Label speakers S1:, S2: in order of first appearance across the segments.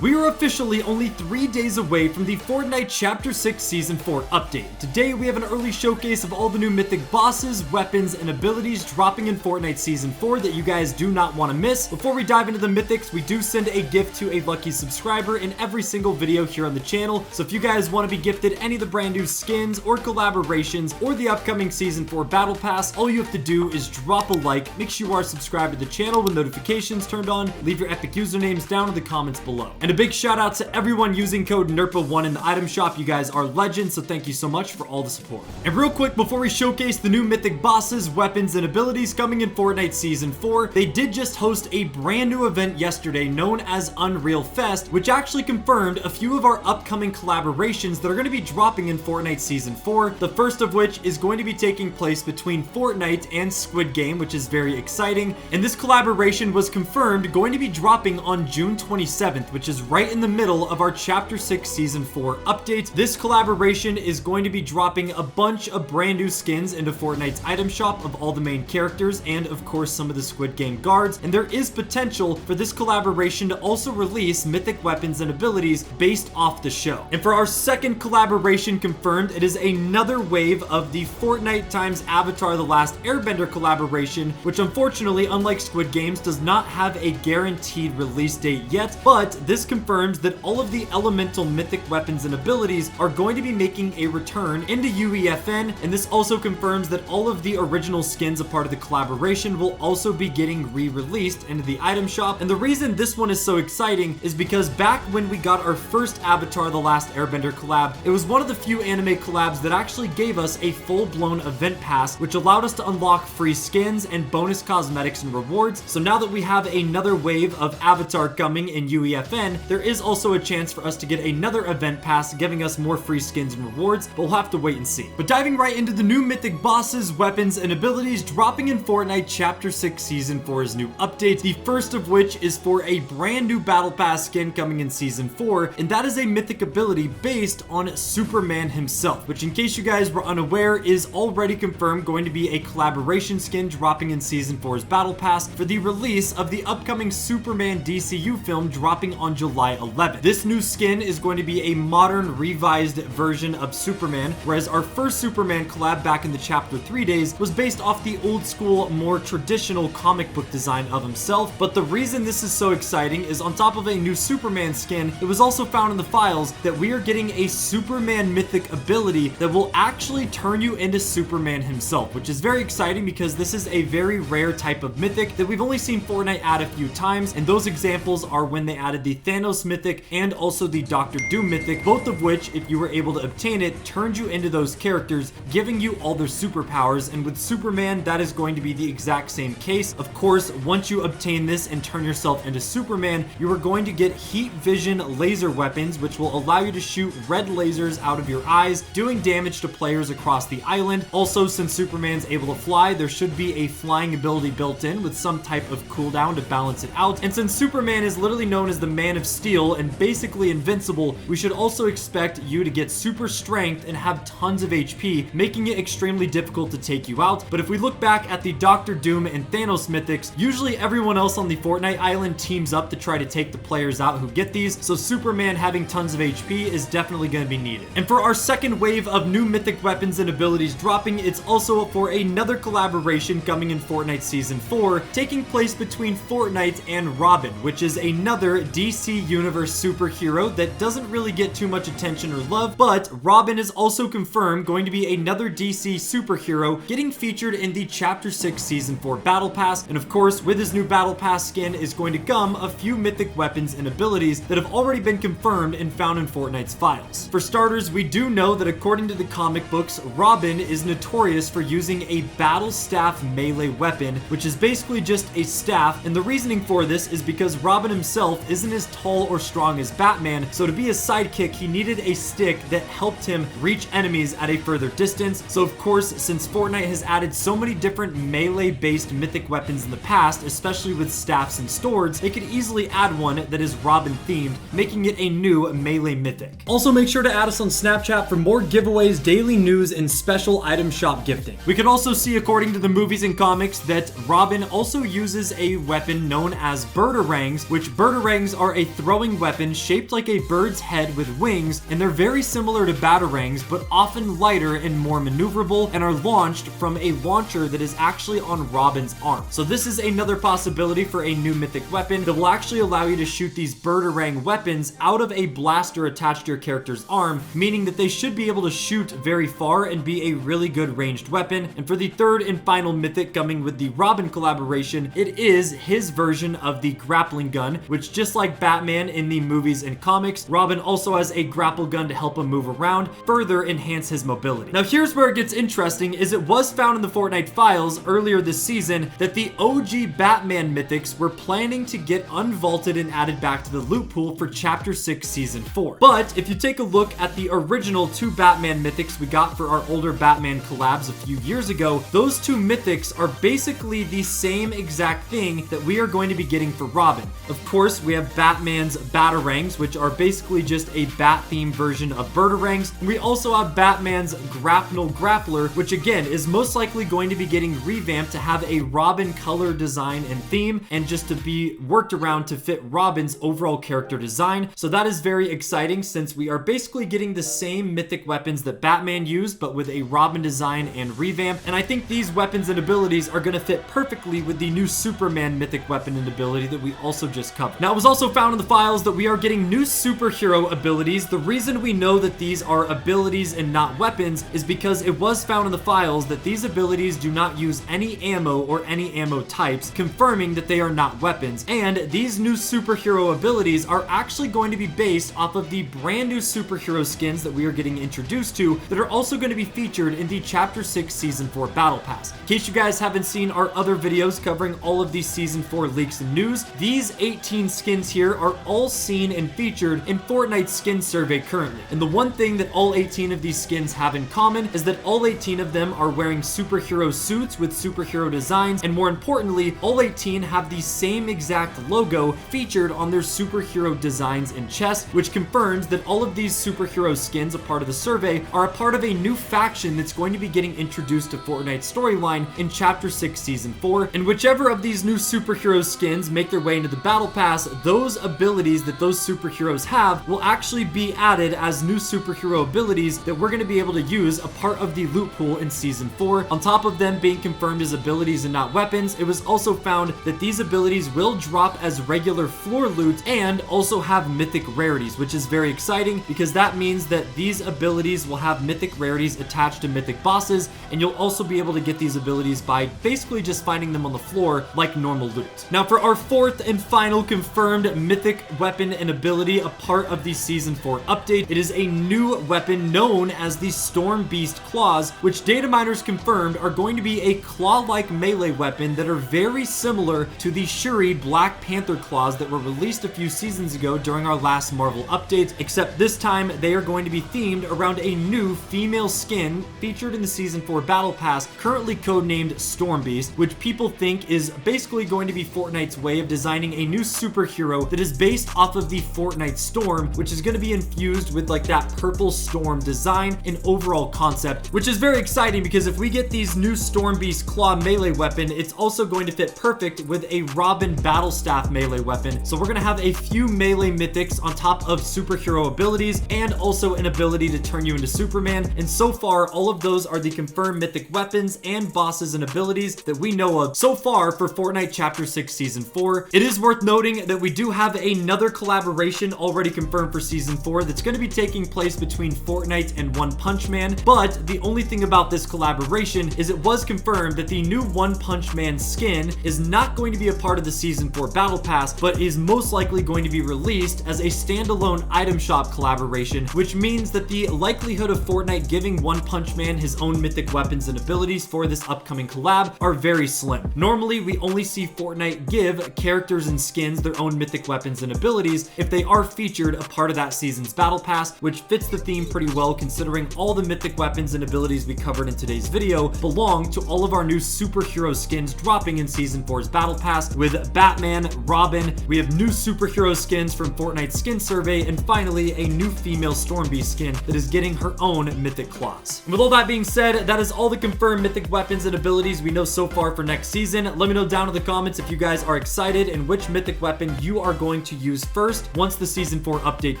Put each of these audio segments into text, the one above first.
S1: We are officially only 3 days away from the Fortnite Chapter 6 Season 4 update. Today we have an early showcase of all the new Mythic bosses, weapons, and abilities dropping in Fortnite Season 4 that you guys do not want to miss. Before we dive into the Mythics, we do send a gift to a lucky subscriber in every single video here on the channel. So if you guys want to be gifted any of the brand new skins or collaborations or the upcoming Season 4 Battle Pass, all you have to do is drop a like, make sure you are subscribed to the channel with notifications turned on, leave your epic usernames down in the comments below. And a big shout out to everyone using code Nerpah1 in the item shop. You guys are legends, so thank you so much for all the support. And real quick, before we showcase the new Mythic bosses, weapons, and abilities coming in Fortnite Season 4, they did just host a brand new event yesterday known as Unreal Fest, which actually confirmed a few of our upcoming collaborations that are going to be dropping in Fortnite Season 4. The first of which is going to be taking place between Fortnite and Squid Game, which is very exciting. And this collaboration was confirmed going to be dropping on June 27th, which is right in the middle of our Chapter 6 Season 4 update. This collaboration is going to be dropping a bunch of brand new skins into Fortnite's item shop of all the main characters and of course some of the Squid Game guards, and there is potential for this collaboration to also release mythic weapons and abilities based off the show. And for our second collaboration confirmed, it is another wave of the Fortnite times Avatar: The Last Airbender collaboration, which unfortunately, unlike Squid Games, does not have a guaranteed release date yet, but this confirms that all of the elemental mythic weapons and abilities are going to be making a return into UEFN, and this also confirms that all of the original skins a part of the collaboration will also be getting re-released into the item shop. And the reason this one is so exciting is because back when we got our first Avatar: The Last Airbender collab, it was one of the few anime collabs that actually gave us a full-blown event pass, which allowed us to unlock free skins and bonus cosmetics and rewards. So now that we have another wave of Avatar coming in UEFN, there is also a chance for us to get another event pass giving us more free skins and rewards, but we'll have to wait and see. But diving right into the new mythic bosses, weapons, and abilities dropping in Fortnite Chapter 6 Season 4's new update, the first of which is for a brand new Battle Pass skin coming in Season 4, and that is a mythic ability based on Superman himself, which in case you guys were unaware is already confirmed going to be a collaboration skin dropping in Season 4's Battle Pass for the release of the upcoming Superman DCU film dropping on July 11th. This new skin is going to be a modern, revised version of Superman, whereas our first Superman collab back in the Chapter 3 days was based off the old school, more traditional comic book design of himself. But the reason this is so exciting is on top of a new Superman skin, it was also found in the files that we are getting a Superman mythic ability that will actually turn you into Superman himself, which is very exciting because this is a very rare type of mythic that we've only seen Fortnite add a few times, and those examples are when they added the Thanos mythic and also the Dr. Doom mythic, both of which, if you were able to obtain it, turned you into those characters, giving you all their superpowers. And with Superman, that is going to be the exact same case. Of course, once you obtain this and turn yourself into Superman, you are going to get heat vision laser weapons, which will allow you to shoot red lasers out of your eyes, doing damage to players across the island. Also, since Superman's able to fly, there should be a flying ability built in with some type of cooldown to balance it out. And since Superman is literally known as the Man of Steel and basically invincible, we should also expect you to get super strength and have tons of HP, making it extremely difficult to take you out. But if we look back at the Dr. Doom and Thanos mythics, usually everyone else on the Fortnite island teams up to try to take the players out who get these, so Superman having tons of HP is definitely going to be needed. And for our second wave of new mythic weapons and abilities dropping, it's also for another collaboration coming in Fortnite Season 4, taking place between Fortnite and Robin, which is another DC Universe superhero that doesn't really get too much attention or love, but Robin is also confirmed going to be another DC superhero getting featured in the Chapter 6 Season 4 Battle Pass. And of course, with his new Battle Pass skin is going to come a few mythic weapons and abilities that have already been confirmed and found in Fortnite's files. For starters, we do know that according to the comic books, Robin is notorious for using a battle staff melee weapon, which is basically just a staff, and the reasoning for this is because Robin himself isn't as tall or strong as Batman, so to be his sidekick, he needed a stick that helped him reach enemies at a further distance. So of course, since Fortnite has added so many different melee-based mythic weapons in the past, especially with staffs and swords, they could easily add one that is Robin-themed, making it a new melee mythic. Also, make sure to add us on Snapchat for more giveaways, daily news, and special item shop gifting. We could also see, according to the movies and comics, that Robin also uses a weapon known as birderangs, which birderangs are a a throwing weapon shaped like a bird's head with wings, and they're very similar to batarangs, but often lighter and more maneuverable, and are launched from a launcher that is actually on Robin's arm. So this is another possibility for a new mythic weapon that will actually allow you to shoot these birdarang weapons out of a blaster attached to your character's arm, meaning that they should be able to shoot very far and be a really good ranged weapon. And for the third and final mythic coming with the Robin collaboration, it is his version of the grappling gun, which just like Batman in the movies and comics, Robin also has a grapple gun to help him move around, further enhance his mobility. Now here's where it gets interesting, is it was found in the Fortnite files earlier this season that the OG Batman mythics were planning to get unvaulted and added back to the loot pool for Chapter 6 Season 4. But if you take a look at the original 2 Batman mythics we got for our older Batman collabs a few years ago, those 2 mythics are basically the same exact thing that we are going to be getting for Robin. Of course, we have Batman's batarangs, which are basically just a bat-themed version of birdarangs. We also have Batman's grapnel grappler, which again is most likely going to be getting revamped to have a Robin color design and theme, and just to be worked around to fit Robin's overall character design. So that is very exciting, since we are basically getting the same mythic weapons that Batman used, but with a Robin design and revamp. And I think these weapons and abilities are going to fit perfectly with the new Superman mythic weapon and ability that we also just covered. Now, it was also found in the files that we are getting new superhero abilities. The reason we know that these are abilities and not weapons is because it was found in the files that these abilities do not use any ammo or any ammo types, confirming that they are not weapons. And these new superhero abilities are actually going to be based off of the brand new superhero skins that we are getting introduced to, that are also going to be featured in the Chapter 6 Season 4 Battle Pass. In case you guys haven't seen our other videos covering all of these Season 4 leaks and news, these 18 skins here are all seen and featured in Fortnite's skin survey currently. And the one thing that all 18 of these skins have in common is that all 18 of them are wearing superhero suits with superhero designs, and more importantly, all 18 have the same exact logo featured on their superhero designs and chest, which confirms that all of these superhero skins, a part of the survey, are a part of a new faction that's going to be getting introduced to Fortnite's storyline in Chapter 6 Season 4. And whichever of these new superhero skins make their way into the Battle Pass, those abilities that those superheroes have will actually be added as new superhero abilities that we're going to be able to use a part of the loot pool in Season 4. On top of them being confirmed as abilities and not weapons, it was also found that these abilities will drop as regular floor loot and also have mythic rarities, which is very exciting because that means that these abilities will have mythic rarities attached to mythic bosses, and you'll also be able to get these abilities by basically just finding them on the floor like normal loot. Now for our fourth and final confirmed mythic weapon and ability, a part of the Season 4 update, it is a new weapon known as the Storm Beast Claws, which data miners confirmed are going to be a claw-like melee weapon that are very similar to the Shuri Black Panther claws that were released a few seasons ago during our last Marvel update, except this time they are going to be themed around a new female skin featured in the Season 4 Battle Pass, currently codenamed Storm Beast, which people think is basically going to be Fortnite's way of designing a new superhero that is based off of the Fortnite Storm, which is going to be infused with like that purple storm design and overall concept, which is very exciting because if we get these new Storm Beast Claw melee weapon, it's also going to fit perfect with a Robin Battle Staff melee weapon. So we're going to have a few melee mythics on top of superhero abilities and also an ability to turn you into Superman. And so far, all of those are the confirmed mythic weapons and bosses and abilities that we know of so far for Fortnite Chapter 6 Season 4. It is worth noting that we do have another collaboration already confirmed for Season 4 that's going to be taking place between Fortnite and One Punch Man, but the only thing about this collaboration is it was confirmed that the new One Punch Man skin is not going to be a part of the Season 4 Battle Pass, but is most likely going to be released as a standalone item shop collaboration, which means that the likelihood of Fortnite giving One Punch Man his own mythic weapons and abilities for this upcoming collab are very slim. Normally, we only see Fortnite give characters and skins their own mythic weapons and abilities if they are featured a part of that season's Battle Pass, which fits the theme pretty well considering all the mythic weapons and abilities we covered in today's video belong to all of our new superhero skins dropping in Season 4's Battle Pass with Batman, Robin, we have new superhero skins from Fortnite's skin survey, and finally a new female Storm Beast skin that is getting her own mythic claws. And with all that being said, that is all the confirmed mythic weapons and abilities we know so far for next season. Let me know down in the comments if you guys are excited and which mythic weapon you are going going to use first once the Season 4 update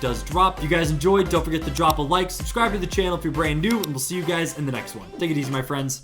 S1: does drop. If you guys enjoyed, don't forget to drop a like, subscribe to the channel if you're brand new, and we'll see you guys in the next one. Take it easy, my friends.